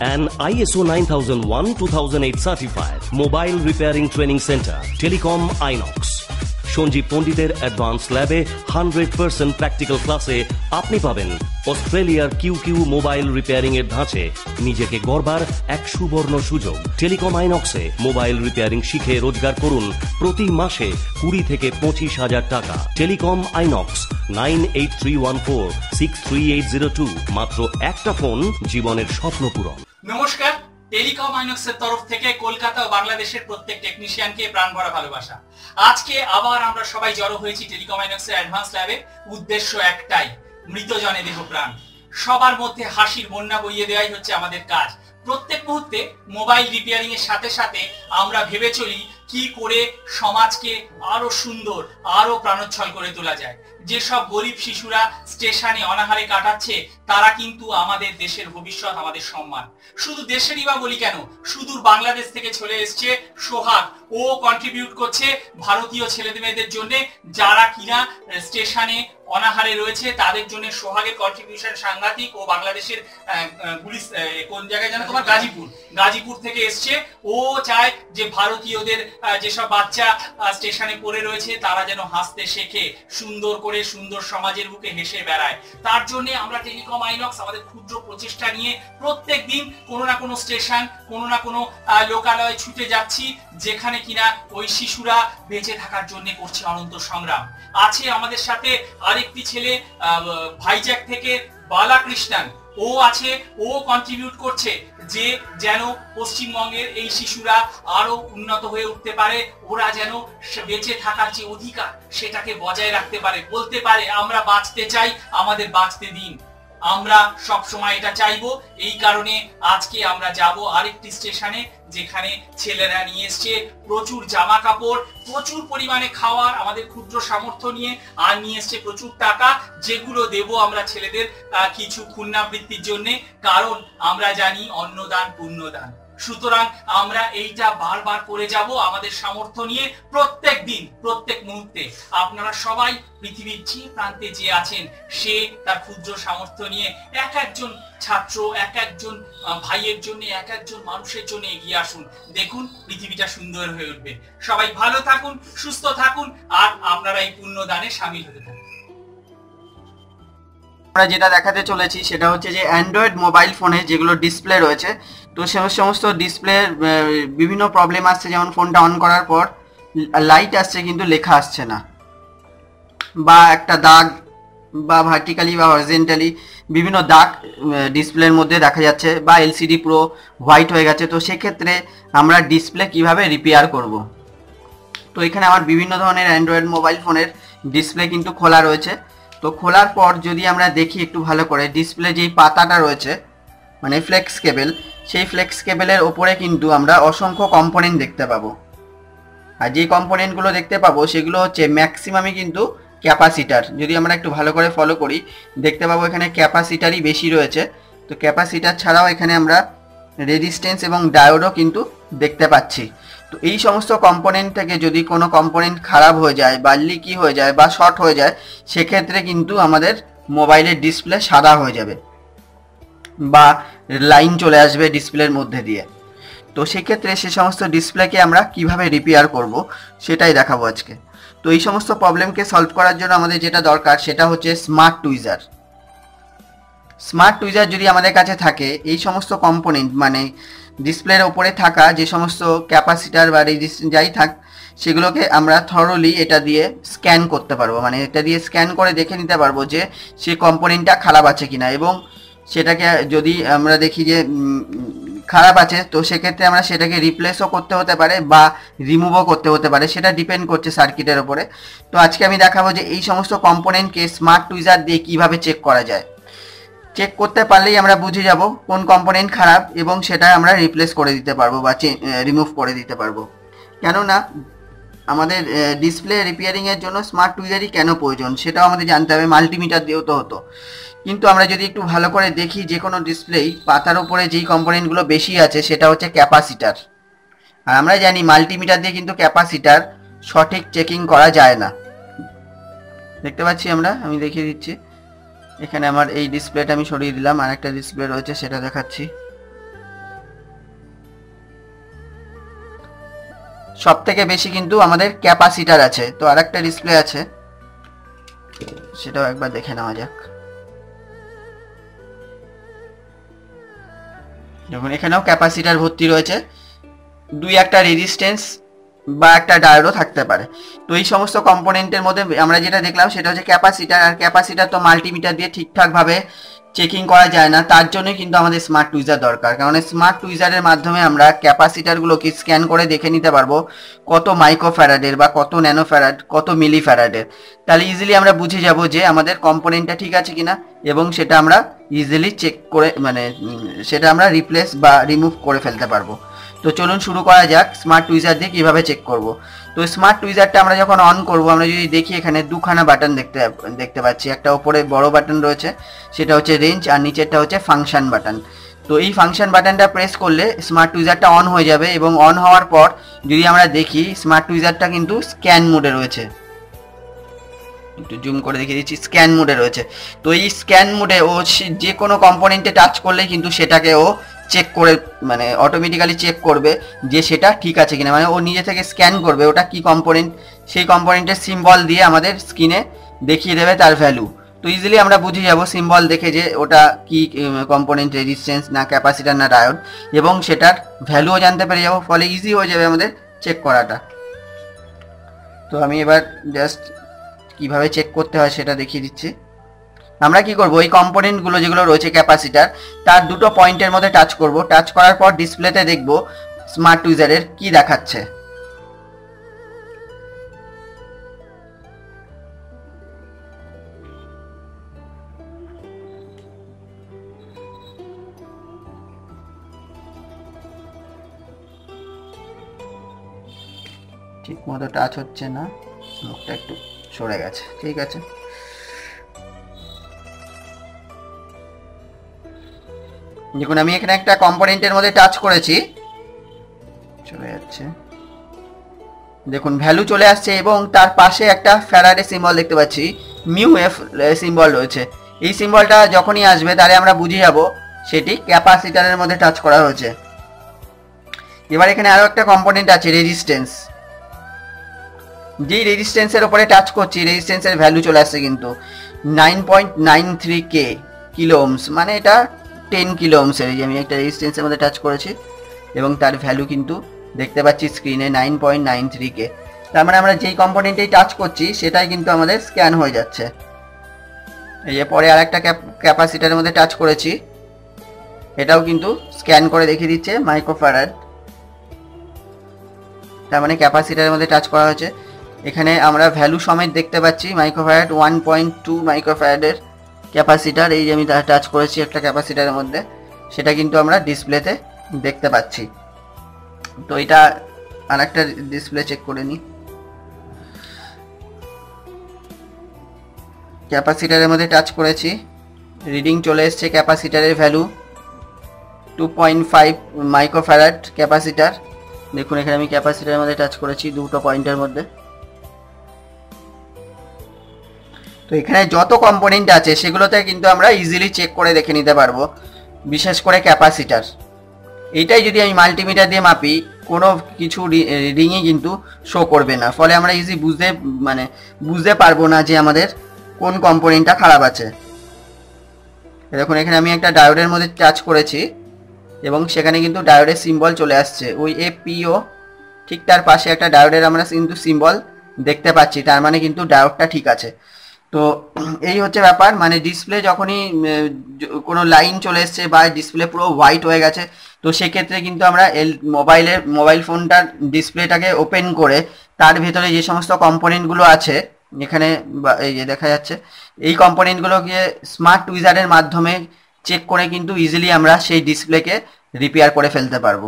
An ISO 9001-2008 certified mobile repairing training center, Telecom Inox. Sanjeev পণ্ডিতের advance ল্যাবে 100% practical ক্লাসে আপনি পাবেন অস্ট্রেলিয়ার কিউ মোবাইল রিপেয়ারিং এর ধাঁচে নিজেকে গড়বার এক সুবর্ণ সুযোগ। টেলিকম আইনক্সে মোবাইল রিপেয়ারিং শিখে রোজগার করুন প্রতি মাসে 20 থেকে 25,000 টাকা। Telecom INOX 9831463802। মাত্র একটা ফোন, জীবনের স্বপ্ন পূরণ। নমস্কার, টেলিকম আইনক্সের তরফ থেকে কলকাতা ও বাংলাদেশের প্রত্যেক টেকনিশিয়ানকে প্রাণ ভরা ভালোবাসা। আজকে আবার আমরা সবাই জড়ো হয়েছি টেলিকম আইনক্সের অ্যাডভান্স ল্যাবে। উদ্দেশ্য একটাই, মৃত জনে দেহ প্রাণ। সবার মধ্যে হাসির বন্যা বইয়ে দেওয়াই হচ্ছে আমাদের কাজ। প্রত্যেক মুহূর্তে মোবাইল রিপেয়ারিং এর সাথে সাথে আমরা ভেবে চলি কি করে সমাজকে আরো সুন্দর, আরো প্রাণোচ্ছল করে তোলা যায়। যেসব গরিব শিশুরা স্টেশনে অনাহারে কাটাচ্ছে তারা কিন্তু আমাদের দেশের ভবিষ্যৎ, আমাদের সম্মান। শুধু দেশেরই বা বলি কেন, সুদূর বাংলাদেশ থেকে চলে এসছে সোহাগ। ও কন্ট্রিবিউট করছে ভারতীয় ছেলে মেয়েদের জন্য যারা কিনা স্টেশনে অনাহারে রয়েছে, তাদের জন্য সোহাগের কন্ট্রিবিউশন সাংঘাতিক। ও বাংলাদেশের পুলিশ কোন জায়গায় জানো তোমার, গাজীপুর থেকে এসছে। ও চায় যে ভারতীয়দের যেসব বাচ্চা স্টেশনে পড়ে রয়েছে তারা যেন হাসতে শেখে, সুন্দর করে সুন্দর সমাজের বুকে হেসে বেড়ায়। তার জন্য আমরা টেলিকম আইনক্স আমাদের ক্ষুদ্র প্রচেষ্টা নিয়ে প্রত্যেক দিন কোনো না কোনো স্টেশন, কোনো না কোনো লোকালয়ে ছুটে যাচ্ছি, যেখানে কিনা ওই শিশুরা বেঁচে থাকার জন্য করছে অনন্ত সংগ্রাম। আছে আমাদের সাথে আরেকটি ছেলে ভাইজ্যাক থেকে, বালাকৃষ্ণন। ও আছে, ও কন্ট্রিবিউট করছে যে যেন পশ্চিমবঙ্গের এই শিশুরা আরো উন্নত হয়ে উঠতে পারে, ওরা যেন বেঁচে থাকার যে অধিকার সেটাকে বজায় রাখতে পারে, বলতে পারে আমরা বাঁচতে চাই, আমাদের বাঁচতে দিন। আমরা সব সময় এটা চাইবো। এই কারণে আজকে আমরা যাব আরেকটি স্টেশনে, যেখানে ছেলেরা নিয়ে এসছে প্রচুর জামা কাপড়, প্রচুর পরিমাণে খাওয়ার, আমাদের ক্ষুদ্র সামর্থ্য নিয়ে, আর নিয়ে এসছে প্রচুর টাকা, যেগুলো দেব আমরা ছেলেদের কিছু পুণ্যাবৃত্তির জন্য। কারণ আমরা জানি অন্নদান পুণ্যদান। সুতরাং আমরা এইটা বারবার করে যাব আমাদের সামর্থ্য নিয়ে, প্রত্যেক দিন, প্রত্যেক মুহূর্তে। আপনারা সবাই পৃথিবীর যে প্রান্তে যে আছেন, সে তার ক্ষুদ্র সামর্থ্য নিয়ে এক একজন ছাত্র, এক একজন ভাইয়ের জন্য, এক একজন মানুষের জন্য এগিয়ে আসুন। দেখুন পৃথিবীটা সুন্দর হয়ে উঠবে। সবাই ভালো থাকুন, সুস্থ থাকুন, আর আপনারা এই পুণ্যদানে সামিল হতে থাকুন। আমরা যেটা দেখাতে চলেছি সেটা হচ্ছে যে অ্যান্ড্রয়েড মোবাইল ফোনে যেগুলো ডিসপ্লে রয়েছে, তো সে সমস্ত ডিসপ্লের বিভিন্ন প্রবলেম আসছে। যেমন ফোনটা অন করার পর লাইট আসছে কিন্তু লেখা আসছে না, বা একটা দাগ, বা ভার্টিক্যালি বা হরিজন্টালি বিভিন্ন দাগ ডিসপ্লের মধ্যে দেখা যাচ্ছে, বা এলসিডি পুরো হোয়াইট হয়ে গেছে। তো সেক্ষেত্রে আমরা ডিসপ্লে কিভাবে রিপেয়ার করব। তো এখানে আমার বিভিন্ন ধরনের অ্যান্ড্রয়েড মোবাইল ফোনের ডিসপ্লে কিন্তু খোলা রয়েছে। তো খোলার পর যদি আমরা দেখি একটু ভালো করে, ডিসপ্লে যেই পাতাটা রয়েছে মানে ফ্লেক্স কেবল, সেই ফ্লেক্স কেবলের ওপরে কিন্তু আমরা অসংখ্য কম্পোনেন্ট দেখতে পাবো। আর যে কম্পোনেন্টগুলো দেখতে পাবো সেগুলো হচ্ছে ম্যাক্সিমামই কিন্তু ক্যাপাসিটার। যদি আমরা একটু ভালো করে ফলো করি দেখতে পাবো এখানে ক্যাপাসিটারই বেশি রয়েছে। তো ক্যাপাসিটার ছাড়াও এখানে আমরা রেজিস্ট্যান্স এবং ডায়োডও কিন্তু দেখতে পাচ্ছি। তো এই সমস্ত কম্পোনেন্ট থেকে যদি কোনো কম্পোনেন্ট খারাপ হয়ে যায়, বা লিকি হয়ে যায়, বা শর্ট হয়ে যায়, সেক্ষেত্রে কিন্তু আমাদের মোবাইলের ডিসপ্লে সাদা হয়ে যাবে, বা লাইন চলে আসবে ডিসপ্লের মধ্যে দিয়ে। তো সেক্ষেত্রে সে সমস্ত ডিসপ্লেকে আমরা কিভাবে রিপেয়ার করব সেটাই দেখাবো আজকে। তো এই সমস্ত প্রবলেমকে সলভ করার জন্য আমাদের যেটা দরকার সেটা হচ্ছে স্মার্ট টুইজার। স্মার্ট টুইজার যদি আমাদের কাছে থাকে, এই সমস্ত কম্পোনেন্ট মানে ডিসপ্লের ওপরে থাকা যে সমস্ত ক্যাপাসিটার বা রেজিস্ট্যান্স যাই থাক, সেগুলোকে আমরা থরলি এটা দিয়ে স্ক্যান করতে পারবো। মানে এটা দিয়ে স্ক্যান করে দেখে নিতে পারবো যে সেই কম্পোনেন্টটা খারাপ আছে কিনা, এবং সেটাকে যদি আমরা দেখি যে খারাপ আছে, তো সেক্ষেত্রে আমরা সেটাকে রিপ্লেসও করতে হতে পারে বা রিমুভও করতে হতে পারে, সেটা ডিপেন্ড করছে সার্কিটের ওপরে। তো আজকে আমি দেখাবো যে এই সমস্ত কম্পোনেন্টকে স্মার্ট টুইজার দিয়ে কিভাবে চেক করা যায়। চেক করতে পারলেই আমরা বুঝে যাব কোন কম্পোনেন্ট খারাপ, এবং সেটা আমরা রিপ্লেস করে দিতে পারবো বা রিমুভ করে দিতে পারবো। কেননা আমাদের ডিসপ্লে রিপেয়ারিংয়ের জন্য স্মার্ট টুইজারই কেন প্রয়োজন সেটাও আমাদের জানতে হবে। মাল্টিমিটার দিয়েও তো হতো, কিন্তু আমরা যদি একটু ভালো করে দেখি যে কোনো ডিসপ্লেই পাতার উপরে যেই কম্পোনেন্টগুলো বেশি আছে সেটা হচ্ছে ক্যাপাসিটার। আর আমরা জানি মাল্টিমিটার দিয়ে কিন্তু ক্যাপাসিটার সঠিক চেকিং করা যায় না। দেখতে পাচ্ছি আমি দেখিয়ে দিচ্ছি। এখানে আমার এই ডিসপ্লেটা আমি সরিয়ে দিলাম, আর একটা ডিসপ্লে রয়েছে সেটা দেখাচ্ছি। সব থেকে বেশি কিন্তু আমাদের ক্যাপাসিটার আছে। তো আরেকটা ডিসপ্লে আছে, সেটাও একবার দেখে নেওয়া যাক। দেখুন এখানেও ক্যাপাসিটার ভর্তি রয়েছে, দুই একটা রেজিস্ট্যান্স বা একটা ডায়োডও থাকতে পারে। তো এই সমস্ত কম্পোনেন্টের মধ্যে আমরা যেটা দেখলাম সেটা হচ্ছে ক্যাপাসিটার। আর ক্যাপাসিটার তো মাল্টিমিটার দিয়ে ঠিকঠাকভাবে চেকিং করা যায় না, তার জন্যই কিন্তু আমাদের স্মার্ট টুইজার দরকার। কারণ স্মার্ট টুইজারের মাধ্যমে আমরা ক্যাপাসিটারগুলোকে স্ক্যান করে দেখে নিতে পারবো কত মাইক্রোফ্যারাডের বা কত ন্যানোফ্যারাড, কত মিলিফ্যারাডের। তাহলে ইজিলি আমরা বুঝে যাব যে আমাদের কম্পোনেন্টটা ঠিক আছে কিনা, এবং সেটা আমরা ইজিলি চেক করে মানে সেটা আমরা রিপ্লেস বা রিমুভ করে ফেলতে পারবো। তো চলুন শুরু করা যাক স্মার্ট টুইজার দিয়ে কিভাবে চেক করব। তো স্মার্ট টুইজারটা আমরা যখন অন করব, আমরা যদি দেখি এখানে দুখানা বাটন দেখতে পাচ্ছি। একটা উপরে বড় বাটন রয়েছে, সেটা হচ্ছে রেঞ্জ, আর নিচেরটা হচ্ছে ফাংশন বাটন। তো এই ফাংশন বাটনটা প্রেস করলে স্মার্ট টুইজারটা অন হয়ে যাবে, এবং অন হওয়ার পর যদি আমরা দেখি স্মার্ট টুইজারটা কিন্তু স্ক্যান মোডে রয়েছে। একটু জুম করে দেখিয়ে দিচ্ছি, স্ক্যান মোডে রয়েছে। তো এই স্ক্যান মোডে ও যে কোনো কম্পোনেন্টে টাচ করলে কিন্তু সেটাকে ও চেক করে মানে অটোমেটিক্যালি চেক করবে যে সেটা ঠিক আছে কিনা, মানে ও নিজে থেকে স্ক্যান করবে ওটা কি কম্পোনেন্ট, সেই কম্পোনেন্টের সিম্বল দিয়ে আমাদের স্ক্রিনে দেখিয়ে দেবে তার ভ্যালু। তো ইজিলি আমরা বুঝে যাব সিম্বল দেখে যে ওটা কি কম্পোনেন্ট, রেজিস্ট্যান্স না ক্যাপাসিটার না ডায়োড, এবং সেটার ভ্যালুও জানতে পেরে যাব, ফলে ইজি হয়ে যাবে আমাদের চেক করাটা। তো আমি এবার জাস্ট কিভাবে চেক করতে হয় সেটা দেখিয়ে দিচ্ছি। আমরা কি করব, এই কম্পোনেন্টগুলো যেগুলো রয়েছে ক্যাপাসিটার, তার দুটো পয়েন্টের মধ্যে টাচ করব। টাচ করার পর ডিসপ্লেতে দেখব স্মার্ট টুইজারের কি দেখাচ্ছে। ঠিক মতো টাচ হচ্ছে না, মুখটা একটু সরে গেছে, ঠিক আছে। দেখুন আমি এখানে একটা কম্পোনেন্টের মধ্যে টাচ করেছি, চলে যাচ্ছে, দেখুন ভ্যালু চলে আসছে, এবং তার পাশে একটা ফ্যারাডে সিম্বল দেখতে পাচ্ছি, মিউ এফ সিম্বল রয়েছে। এই সিম্বলটা যখনই আসবে তাহলে আমরা বুঝে যাব সেটি ক্যাপাসিটারের মধ্যে টাচ করা হয়েছে। এবার এখানে আরো একটা কম্পোনেন্ট আছে রেজিস্ট্যান্স, যেই রেজিস্ট্যান্সের উপরে টাচ করছি রেজিস্ট্যান্সের ভ্যালু চলে আসছে কিন্তু 9.93K কিলো ওহমস, মানে এটা 10 কিলো ওহমসের। এই যে আমি একটা রেজিস্ট্যান্সের মধ্যে টাচ করেছি এবং তার ভ্যালু কিন্তু দেখতে পাচ্ছি স্ক্রিনে 9.93K। তার মানে আমরা যেই কম্পোনেন্টেই টাচ করছি সেটাই কিন্তু আমাদের স্ক্যান হয়ে যাচ্ছে। এই যে পরে আর একটা ক্যাপাসিটারের মধ্যে টাচ করেছি, এটাও কিন্তু স্ক্যান করে দেখিয়ে দিচ্ছে মাইক্রোফ্যারাড, তার মানে ক্যাপাসিটারের মধ্যে টাচ করা হয়েছে। এখানে আমরা ভ্যালু সমেত দেখতে পাচ্ছি মাইক্রোফ্যারাড 1.2 মাইক্রোফ্যারাডের ক্যাপাসিটার। এই যে আমি টাচ করেছি একটা ক্যাপাসিটারের মধ্যে, সেটা কিন্তু আমরা ডিসপ্লেতে দেখতে পাচ্ছি। তো এটা আর একটা ডিসপ্লে চেক করে নিই। ক্যাপাসিটারের মধ্যে টাচ করেছি, রিডিং চলে এসছে ক্যাপাসিটারের ভ্যালু 2.5 মাইক্রোফ্যারাড ক্যাপাসিটার। দেখুন এখানে আমি ক্যাপাসিটারের মধ্যে টাচ করেছি দুটো পয়েন্টের মধ্যে। তো এখানে যত কম্পোনেন্ট আছে সেগুলোতে কিন্তু আমরা ইজিলি চেক করে দেখে নিতে পারবো, বিশেষ করে ক্যাপাসিটার। এইটাই যদি আমি মাল্টিমিটার দিয়ে মাপি কোনো কিছু রিডিংই কিন্তু শো করবে না, ফলে আমরা ইজি বুঝতে পারবো না যে আমাদের কোন কম্পোনেন্টটা খারাপ আছে। দেখুন এখানে আমি একটা ডায়োডের মধ্যে টাচ করেছি এবং সেখানে কিন্তু ডায়োডের সিম্বল চলে আসছে, ওই এপিও ঠিক তার পাশে একটা ডায়োডের আমরা কিন্তু সিম্বল দেখতে পাচ্ছি, তার মানে কিন্তু ডায়োডটা ঠিক আছে। তো এই হচ্ছে ব্যাপার, মানে ডিসপ্লে যখনই কোনো লাইন চলে এসছে বা ডিসপ্লে পুরো হোয়াইট হয়ে গেছে, তো সেক্ষেত্রে কিন্তু আমরা মোবাইল ফোনটার ডিসপ্লেটাকে ওপেন করে তার ভেতরে যে সমস্ত কম্পোনেন্টগুলো আছে এখানে এই যে দেখা যাচ্ছে, এই কম্পোনেন্টগুলোকে স্মার্ট টুইজারের মাধ্যমে চেক করে কিন্তু ইজিলি আমরা সেই ডিসপ্লেকে রিপেয়ার করে ফেলতে পারবো।